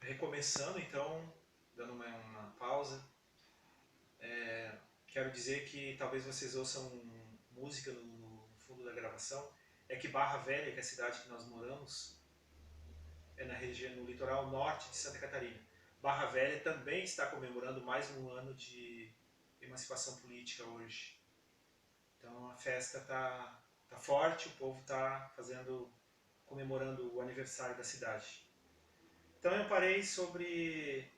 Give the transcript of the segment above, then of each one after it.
Recomeçando, então, dando uma pausa, quero dizer que talvez vocês ouçam música no fundo da gravação. É que Barra Velha, que é a cidade que nós moramos, é na região, no litoral norte de Santa Catarina. Barra Velha também está comemorando mais um ano de emancipação política hoje. Então a festa tá forte, o povo está comemorando o aniversário da cidade. Então eu parei sobre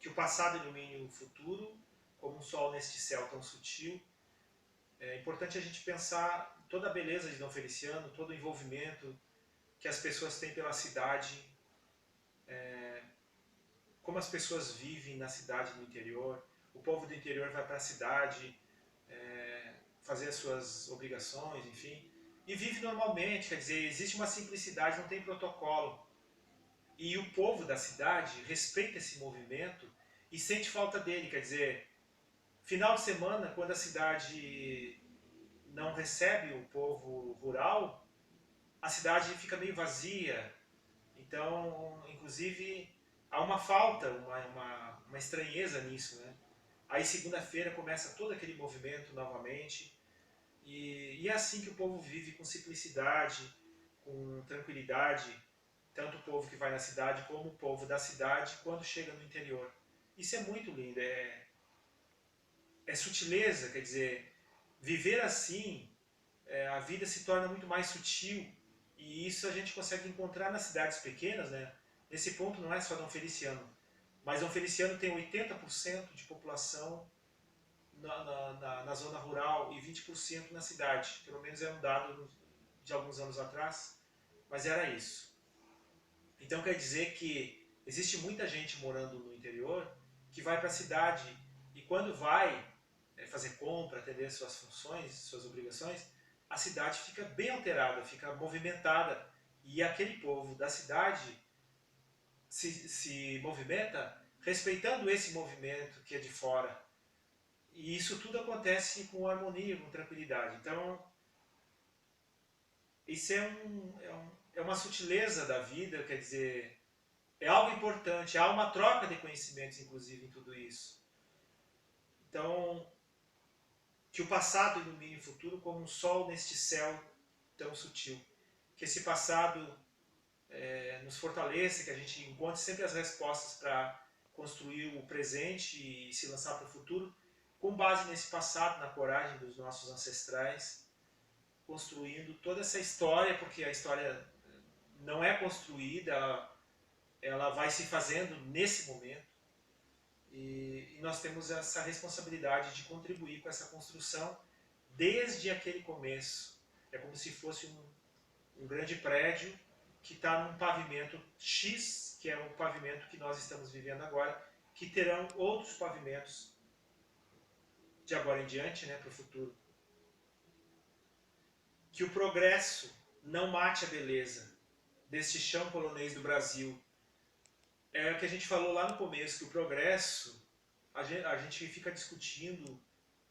que o passado ilumine o futuro, como um sol neste céu tão sutil. É importante a gente pensar toda a beleza de Dom Feliciano, todo o envolvimento que as pessoas têm pela cidade, como as pessoas vivem na cidade no interior. O povo do interior vai para a cidade fazer as suas obrigações, enfim, e vive normalmente, quer dizer, existe uma simplicidade, não tem protocolo. E o povo da cidade respeita esse movimento e sente falta dele, quer dizer, final de semana, quando a cidade não recebe o povo rural, a cidade fica meio vazia. Então, inclusive, há uma falta, uma estranheza nisso, né? Aí segunda-feira começa todo aquele movimento novamente, e é assim que o povo vive, com simplicidade, com tranquilidade, tanto o povo que vai na cidade como o povo da cidade quando chega no interior. Isso é muito lindo, é sutileza, quer dizer, viver assim, a vida se torna muito mais sutil, e isso a gente consegue encontrar nas cidades pequenas, né? Nesse ponto não é só Dom Feliciano, mas Dom Feliciano tem 80% de população na zona rural e 20% na cidade. Pelo menos é um dado de alguns anos atrás, mas era isso. Então quer dizer que existe muita gente morando no interior que vai para a cidade e quando vai fazer compra, atender suas funções, suas obrigações, a cidade fica bem alterada, fica movimentada. E aquele povo da cidade se movimenta respeitando esse movimento que é de fora. E isso tudo acontece com harmonia, com tranquilidade. Então, isso é uma sutileza da vida, quer dizer, é algo importante, há uma troca de conhecimentos, inclusive, em tudo isso. Então, que o passado ilumine o futuro como um sol neste céu tão sutil. Que esse passado nos fortaleça, que a gente encontre sempre as respostas para construir o presente e se lançar para o futuro, com base nesse passado, na coragem dos nossos ancestrais, construindo toda essa história, porque a história não é construída, ela vai se fazendo nesse momento, e nós temos essa responsabilidade de contribuir com essa construção desde aquele começo. É como se fosse um grande prédio que está num pavimento X, que é o pavimento que nós estamos vivendo agora, que terão outros pavimentos de agora em diante, né, para o futuro. Que o progresso não mate a beleza deste chão polonês do Brasil. É o que a gente falou lá no começo, que o progresso, a gente fica discutindo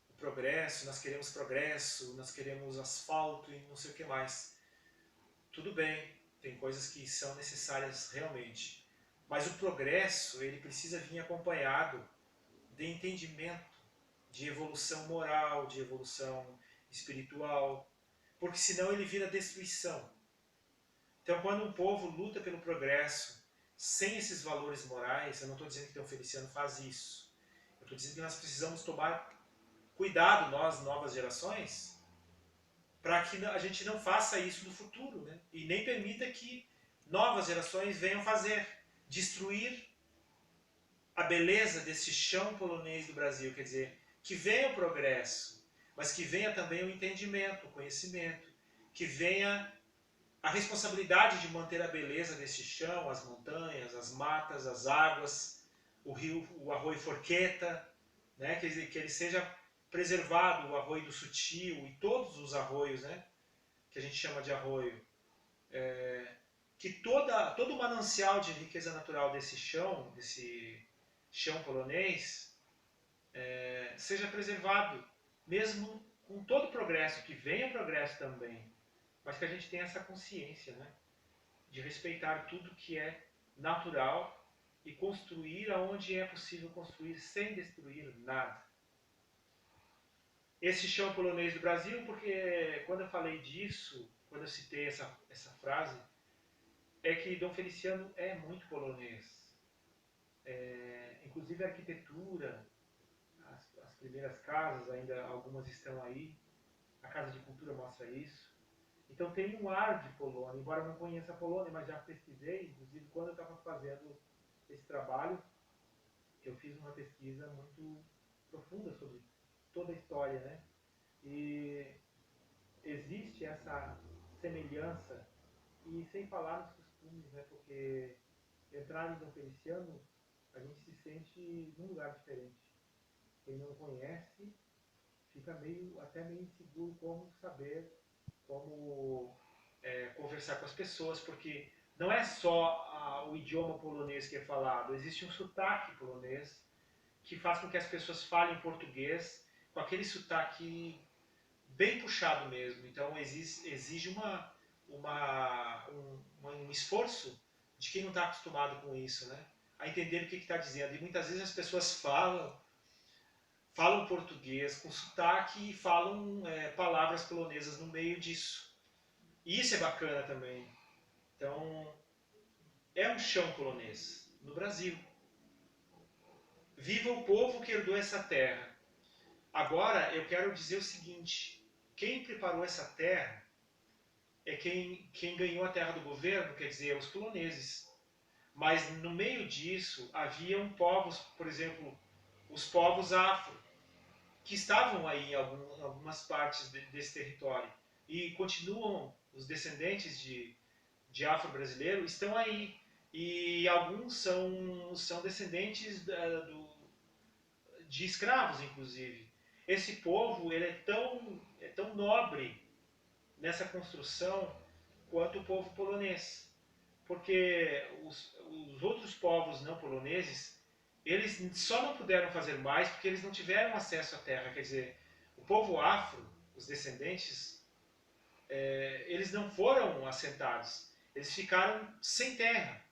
o progresso, nós queremos asfalto e não sei o que mais. Tudo bem, tem coisas que são necessárias realmente, mas o progresso ele precisa vir acompanhado de entendimento, de evolução moral, de evolução espiritual, porque senão ele vira destruição. Então, quando um povo luta pelo progresso sem esses valores morais, eu não estou dizendo que o Feliciano faz isso, eu estou dizendo que nós precisamos tomar cuidado, nós, novas gerações, para que a gente não faça isso no futuro, né? E nem permita que novas gerações venham fazer, destruir a beleza desse chão polonês do Brasil, quer dizer, que venha o progresso, mas que venha também o entendimento, o conhecimento, que venha a responsabilidade de manter a beleza desse chão, as montanhas, as matas, as águas, o rio, o arroio Forqueta, né? Quer dizer, que ele seja preservado, o arroio do Sutil e todos os arroios, né, que a gente chama de arroio, que todo o manancial de riqueza natural desse chão polonês, seja preservado, mesmo com todo o progresso, que venha o progresso também, mas que a gente tenha essa consciência, né, de respeitar tudo que é natural e construir aonde é possível construir sem destruir nada. Esse chão polonês do Brasil, porque quando eu falei disso, quando eu citei essa frase, é que Dom Feliciano é muito polonês. Inclusive a arquitetura, as primeiras casas, ainda algumas estão aí, a Casa de Cultura mostra isso. Então tem um ar de Polônia, embora eu não conheça a Polônia, mas já pesquisei, inclusive quando eu estava fazendo esse trabalho, eu fiz uma pesquisa muito profunda sobre toda a história, né? E existe essa semelhança, e sem falar nos costumes, né? Porque entrar em Dom Feliciano, a gente se sente num lugar diferente. Quem não conhece fica até meio inseguro como saber, como conversar com as pessoas, porque não é só o idioma polonês que é falado, existe um sotaque polonês que faz com que as pessoas falem português com aquele sotaque bem puxado mesmo. Então exige um esforço de quem não está acostumado com isso, né? A entender o que está dizendo. E muitas vezes as pessoas falam português com sotaque e falam palavras polonesas no meio disso. E isso é bacana também. Então, é um chão polonês no Brasil. Viva o povo que herdou essa terra. Agora, eu quero dizer o seguinte: quem preparou essa terra é quem ganhou a terra do governo, quer dizer, os poloneses. Mas no meio disso, haviam povos, por exemplo, os povos afro, que estavam aí em algumas partes desse território. E continuam, os descendentes de afro-brasileiro estão aí. E alguns são descendentes de escravos, inclusive. Esse povo ele é tão nobre nessa construção quanto o povo polonês. Porque os outros povos não poloneses, eles só não puderam fazer mais porque eles não tiveram acesso à terra. Quer dizer, o povo afro, os descendentes, eles não foram assentados. Eles ficaram sem terra,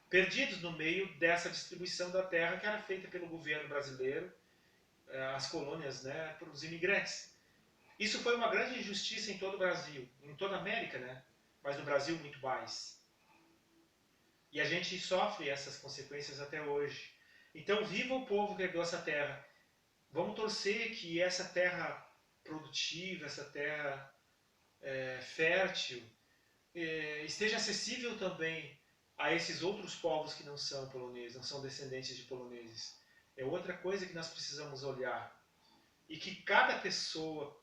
perdidos no meio dessa distribuição da terra que era feita pelo governo brasileiro, as colônias, né, para os imigrantes. Isso foi uma grande injustiça em todo o Brasil, em toda a América, né? Mas no Brasil muito mais. E a gente sofre essas consequências até hoje. Então, viva o povo que herdou essa terra. Vamos torcer que essa terra produtiva, essa terra fértil, esteja acessível também a esses outros povos que não são poloneses, não são descendentes de poloneses. É outra coisa que nós precisamos olhar. E que cada pessoa,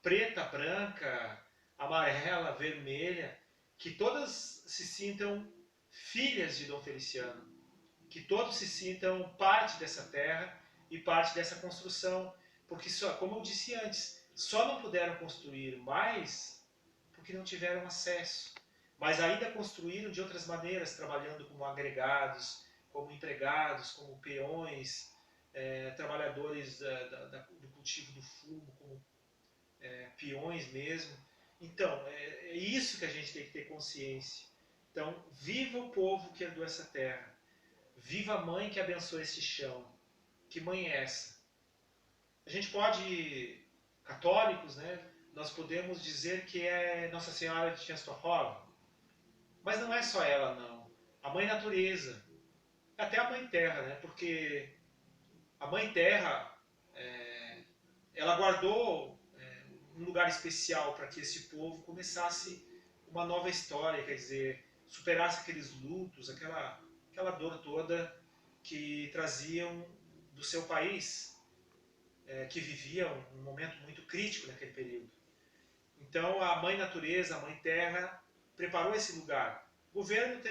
preta, branca, amarela, vermelha, que todas se sintam filhas de Dom Feliciano, que todos se sintam parte dessa terra e parte dessa construção, porque como eu disse antes, só não puderam construir mais porque não tiveram acesso, mas ainda construíram de outras maneiras, trabalhando como agregados, como empregados, como peões, trabalhadores do cultivo do fumo, como peões mesmo. Então, é isso que a gente tem que ter consciência. Então, viva o povo que herdou essa terra. Viva a mãe que abençoa esse chão. Que mãe é essa? A gente pode, católicos, né? Nós podemos dizer que é Nossa Senhora de Częstochowa, mas não é só ela, não. A Mãe Natureza, até a Mãe Terra, né? Porque a Mãe Terra, ela guardou um lugar especial para que esse povo começasse uma nova história, quer dizer, superasse aqueles lutos, aquela dor toda que traziam do seu país, que vivia um momento muito crítico naquele período. Então a Mãe Natureza, a Mãe Terra, preparou esse lugar. O governo